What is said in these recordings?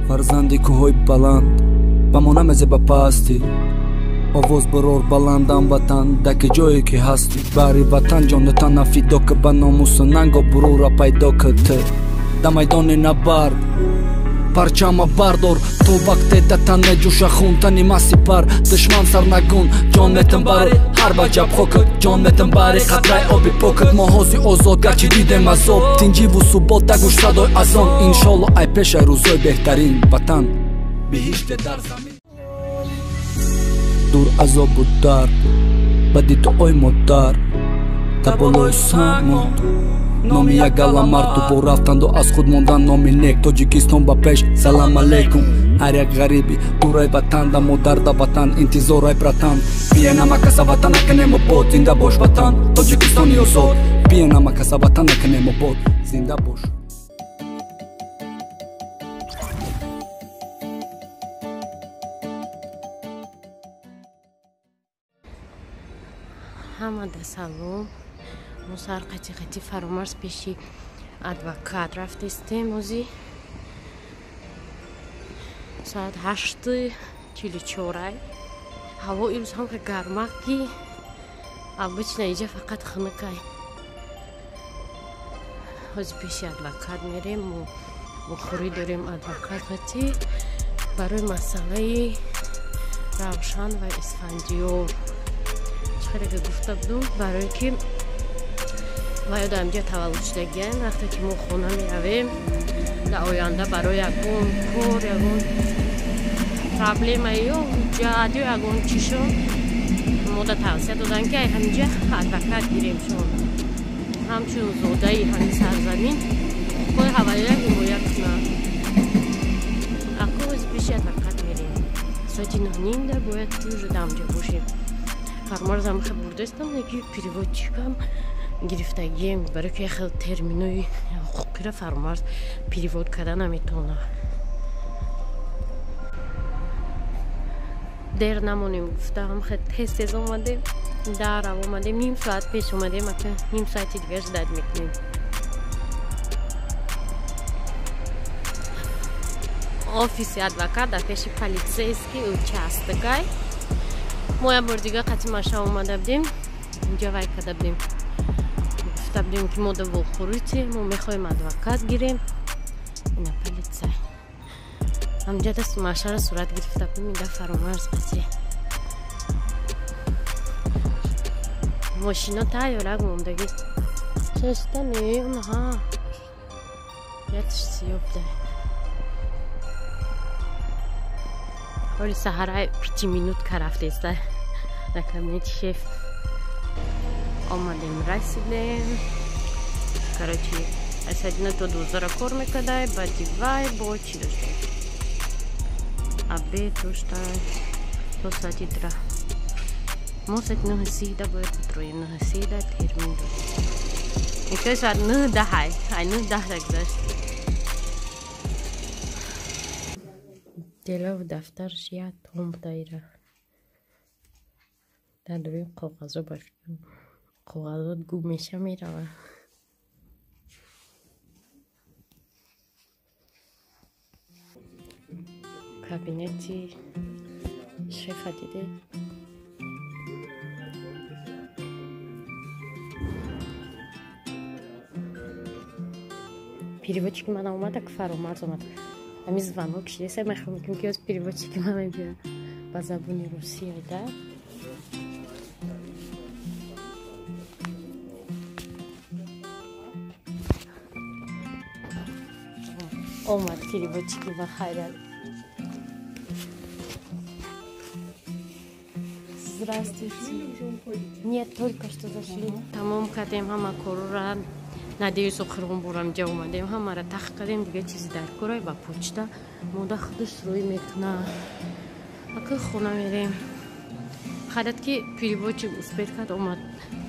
фарзанди кӯҳои баланд ба мо намезе ба пастӣ овоз барор баландам ватан даки ҷое ки ҳастӣ баҳри ватан ҷонатана фидо ки ба номусу нанго бурура пайдо кӣ да майдони набард парчама бардор то вақте да тан меҷӯша хун тани ма сипар душман сар нагун ҷон метам бари ҳар ба ҷаб хокат ҷон метам бари қатраи оби покат мо ҳози озод гарчи дидем азоб тинҷиву субот да гӯш садои азон иншолло ай пешай рӯзҳои беҳтарин ватан биҳиште дар замин дур азобу дард ба дидуои модар да болои самон номи як гала марду бо рафтанду аз худ мондан номи нек тоҷикистон ба пеш салам алейкум ҳар як ғариби дурай ватан да модар да ватан интизорай братан биена каса ватан накунем обод зинда бош ватан тоҷикистони озод биена каса ватан накунем обод зинда бош ҳамада салом мо сар қати фаромарз пеши адвокат рафтестем ози соат 8:44 ҳаво имрӯз ҳам ка гармак ки обычно иҷа фақат хунукай ҳози пеши адвокат мерем мо хӯрӣ дорем адвокат қати барои масъалаи равшан ва исфандиёр чихерега гуфта будум барое ки ва ёдам ҷа таваллуд шудагиам вақте ки мо хона меравем дар оянда барои ягон кор ягон проблема ё ҳуҷҷат ё ягон чишо мода тавсия доданд ки ай ҳаминҷа адвокат гирем чун ҳамчун зодаи ҳамин сарзамин хои ҳавайя ҳимоя кунад ақоз пеши адвокат мерем соати 9:30 да бояд уже дамҷа бошем фармарзам хе бурдестам неки переводчикам гирифтагием барои ки хел терминои ҳуқуқира фармарз перевод карда наметавонам дер намонем гуфтам хе тез омадем дарав омадем ним соат пеш омадем ака ним соати дигар дад мекунем офиси адвокат дар пеши политсейский участогай мо як бор дига қати маша омада будем инҷа вай карда будем гуфта будем ки мо да вохӯрите мо мехоҳем адвокат гирем ина политсия ҳамҷа даст машара сурат гирифта будем ида фаромарз қати мошино тайёрак мондаги шестане онаҳа ятш сиёбда ҳоли саҳарай 5 минутка рафтеста дар кабинети шеф омадем расидем короче асадина то 12 кор мекардай баъди вай бо чӣ доштем обед доштам то соати 3 мо соати 9:30 бояд битроем 9:30 термин дорем икои соат 9:10 ай 9:10 гузашт делов дафтарш як том дайра дар дуи коғазо ба коғазот гум меша мерава кабинети шефа диде переводчики ман омада ки фаромарз омад ҳамин звонок кишидеса мехоҳам ки оз переводчики ман мебиёра ба забони русия да омад переводчики ба хайрат здравствуйте нет только что зашли тамом кардем ҳама корора надеюсь охирон борам ҷа омадем ҳамара тахт кардем дига чизи дар корай ба почта мода худаш рӯй мекуна ака хона мерем хадат ки переводчик успех кард омад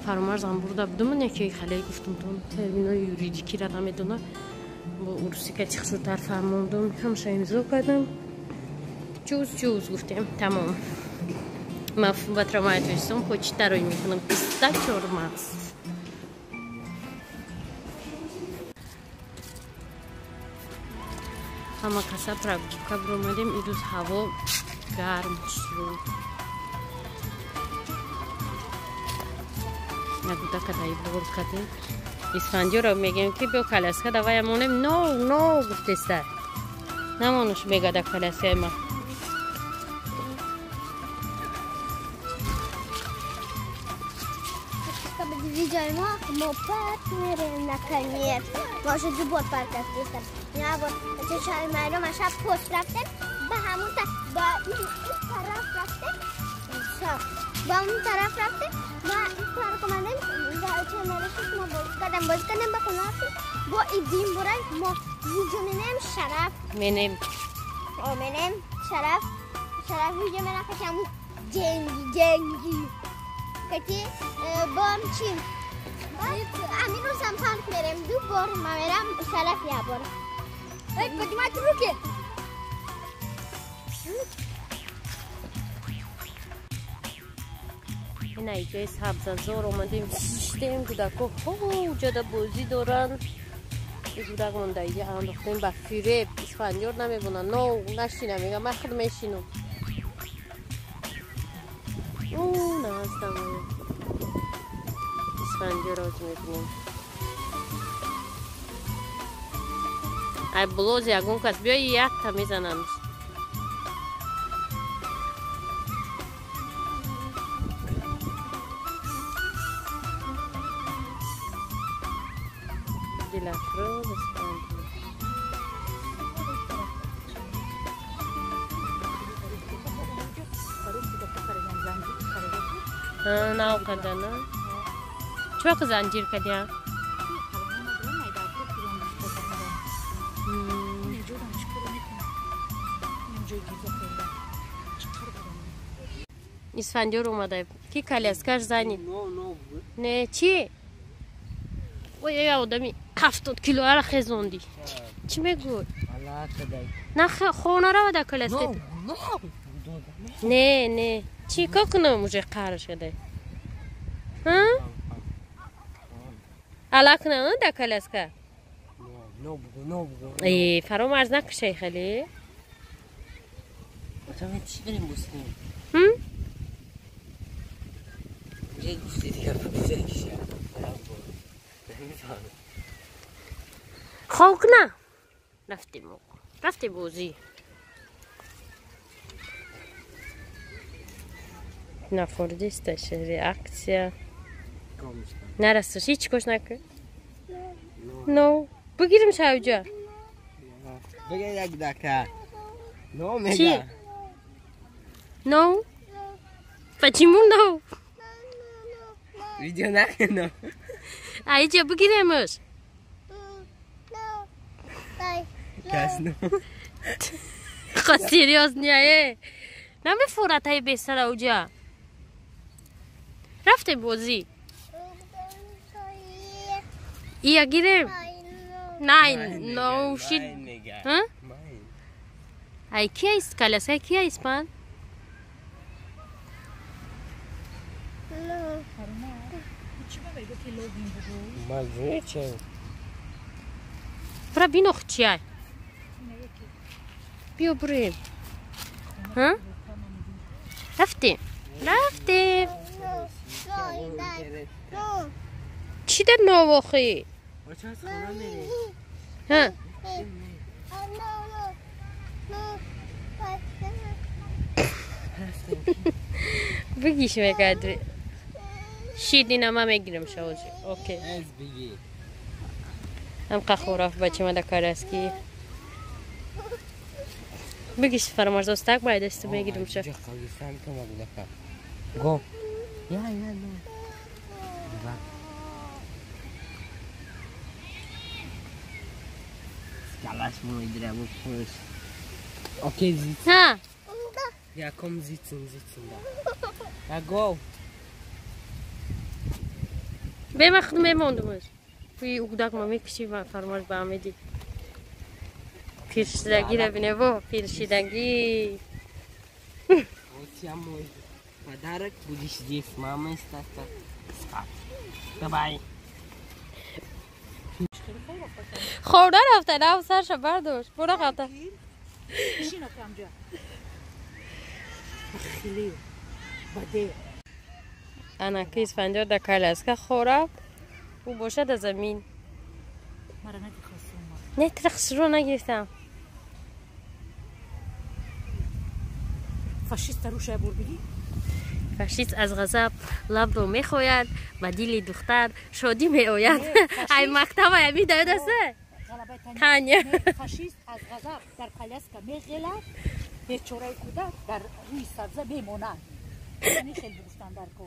фаромарзам бурда будум неки хале гуфтум тон терминои юридикира намедона бо урусика чӣ хизотар фармондум ҳамаша имзо кардам чуз гуфтем тамом мафҳум ба трамаятвистон почта рӯй мекунам 24 марс همه کسا برابر اومدیم. این روز هوا گرم شد. نگوده که دایی بور کده اسفندیو رو میگیم که بیو کلاسکه دوای مونیم نو گفتسته نمونش میگه ده کلاسکه ما ویدیوی ما موپت میریم نکنیم باشه جو بود پرکت دیستم نه بود چه چای مردم شب پست رفتیم به همون با این طرف رفتیم با اون طرف رفتیم و این طرف کمانیم چه مرشت ما باز کردیم با خونه رفتیم با ایدیم برای ما ویدیو منیم شرف منیم شرف ویدیو منم که همون جنگی کتی با هم چیم امین روز هم پانک میرم دو بار ما میرم شرف یا بار پدیمت رو که این ایجای سبززار اومدیم شیشتیم کودکو جدا بازی دارن این کودک مونده ایجا انداختیم با فیرب اسفندیار نمیبونن نشتی نمیگم من خود میشینم نه هستم اسفندیار آج میبینیم ای بلوز یکون کس بیایی یک تا میزنمش Dilafro, نه کده نه چه وقت زنجیر کدی اسفندیار اومده کی کالسکش زنی نه چی اوی یه آدمی 70 کیلو را خزوندی چی میگوی نه خونه را بده کالسکت نه چی که کنم موجه قهر شده ها علاق نه ده کالسکه ای فرامرز نکشه خیلی مثلا چی بریم بسیم یه گفتی دیگه بزنیشه خوک نه رفتیم بوزی نفردیستش ریاکسیا نرستش هیچ کش نکن نو بگیرم شوجا بگه یک دکه نو میگه چی؟ نو почему نو ویدیو نکنم ایجا بگیرمش کس نو خود سیریاز نیایه نمیفورد های بستر اوجا رفته بوزی ایا گیرم نو شید ها ای کی است کلاسه کی است پان مگه چه برا بینوخ چیه بیو بریم ها رفتیم چی در نواخی ها بگیش میکردی شیدی نما میگیرم شوزی اوکی از بگی هم قخوراف بچه ما دکار است که بگیش فرامرز استک باید است میگیرم شو گو یا نو Skalas mój drewu puls. Okay, sitzen. Ha. Ja, komm, sitzen da. Ja, go. Bem خود میموندمش. توی اودک ما میکشی و فرماش به آمدی. پیرشیدگی رو بینه و پیرشیدگی. Вот я мой подарок. Будешь здесь с мамой спать. Давай. خورده رفته نه سرش برداشت برو رفته خیلی بده انا کیس فنجار در کلاس که خورب او باشه در زمین مرا نگی خواستم نه ترخص رو نگرفتم فاشیست روشه بور بگی فاشیست از غضب لب رو میخوید و دیل دختر شادی میآید ای مکتب همی داده است تانیا فاشیست از غضب در کالسکا میغلد بیچاره کودک در روی سبزه میماند یعنی خیلی گفتن در کو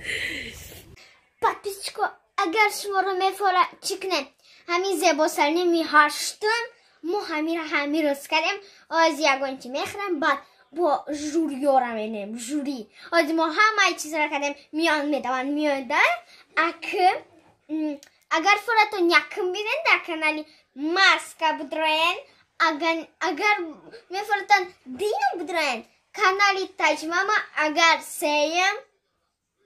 Подписчику, agar shuma رو میفوره چکنه همین زباسرنی میهاشتن ما همین روز کردیم از یگان چی میخرم بعد با جوری ها مینیم جوری از ما همه چیز را کردیم میان میدن اگر فراتون یکم بیدن در کانالی ماسکا بدرین اگر میفراتون دینو بدرین کانالی tajmama اگر سیم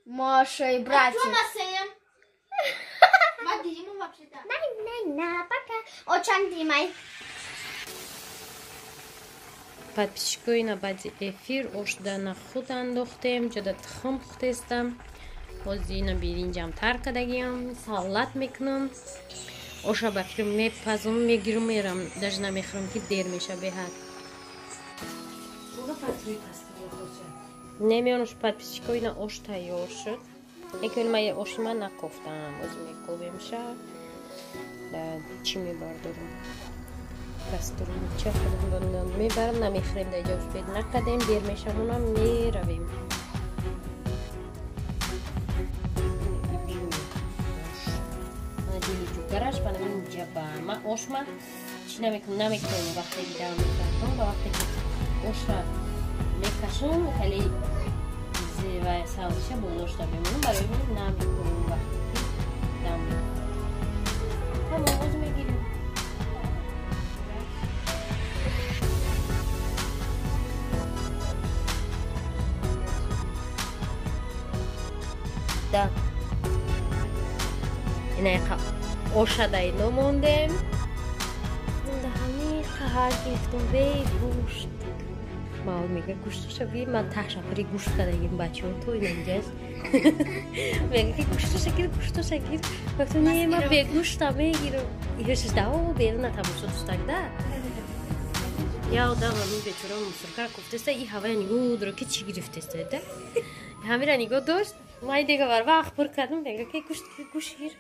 Маша и братья. А что сеем? Мадиму вообще-то. На, пока. Очень димай. подписчикои на баъди эфир ошда нахуд андохтем ҷода тухм пухтестам ҳозир ина биринҷам тар кардагиам салат мекунам оша ба фирм мепазум мегирум мерам даже намехӯрам ки дер меша беҳад نمیانوش подписчикои на ош тайёр шуд лекин ма оши ман накофтам ози мекобем ша чӣ мебардорам каструлча мебарам намехӯрем да иҷош бед накардем дер мешавонам меравем дили ҷугараш ба намин ҷаба ма ошма чӣ намекунам вақте гидам мекардам ба вақте ки оша мекашам хеле зева савзиша болошта мемонам барои ин намекунам вақте ки дам тамом оз мегирем да инаqa ошадай номондем да ҳамин қаҳар гирифтум бе гӯшт маъмул мега гӯшташа бир ман таҳша пири гӯшт кардагим бачаҳо то инанҷаст мега ки гӯшташа гир вақто не ман бе гӯшта мегирам ирашашда о беруна тамошо дӯстагда я одам ҳамин бечора мусоркара кофтеста и ҳавая нигоҳ дора ки чӣ гирифтеста да ҳамира нигоҳ дошт май дега бар вақт пур кардам дега ки гӯшт гир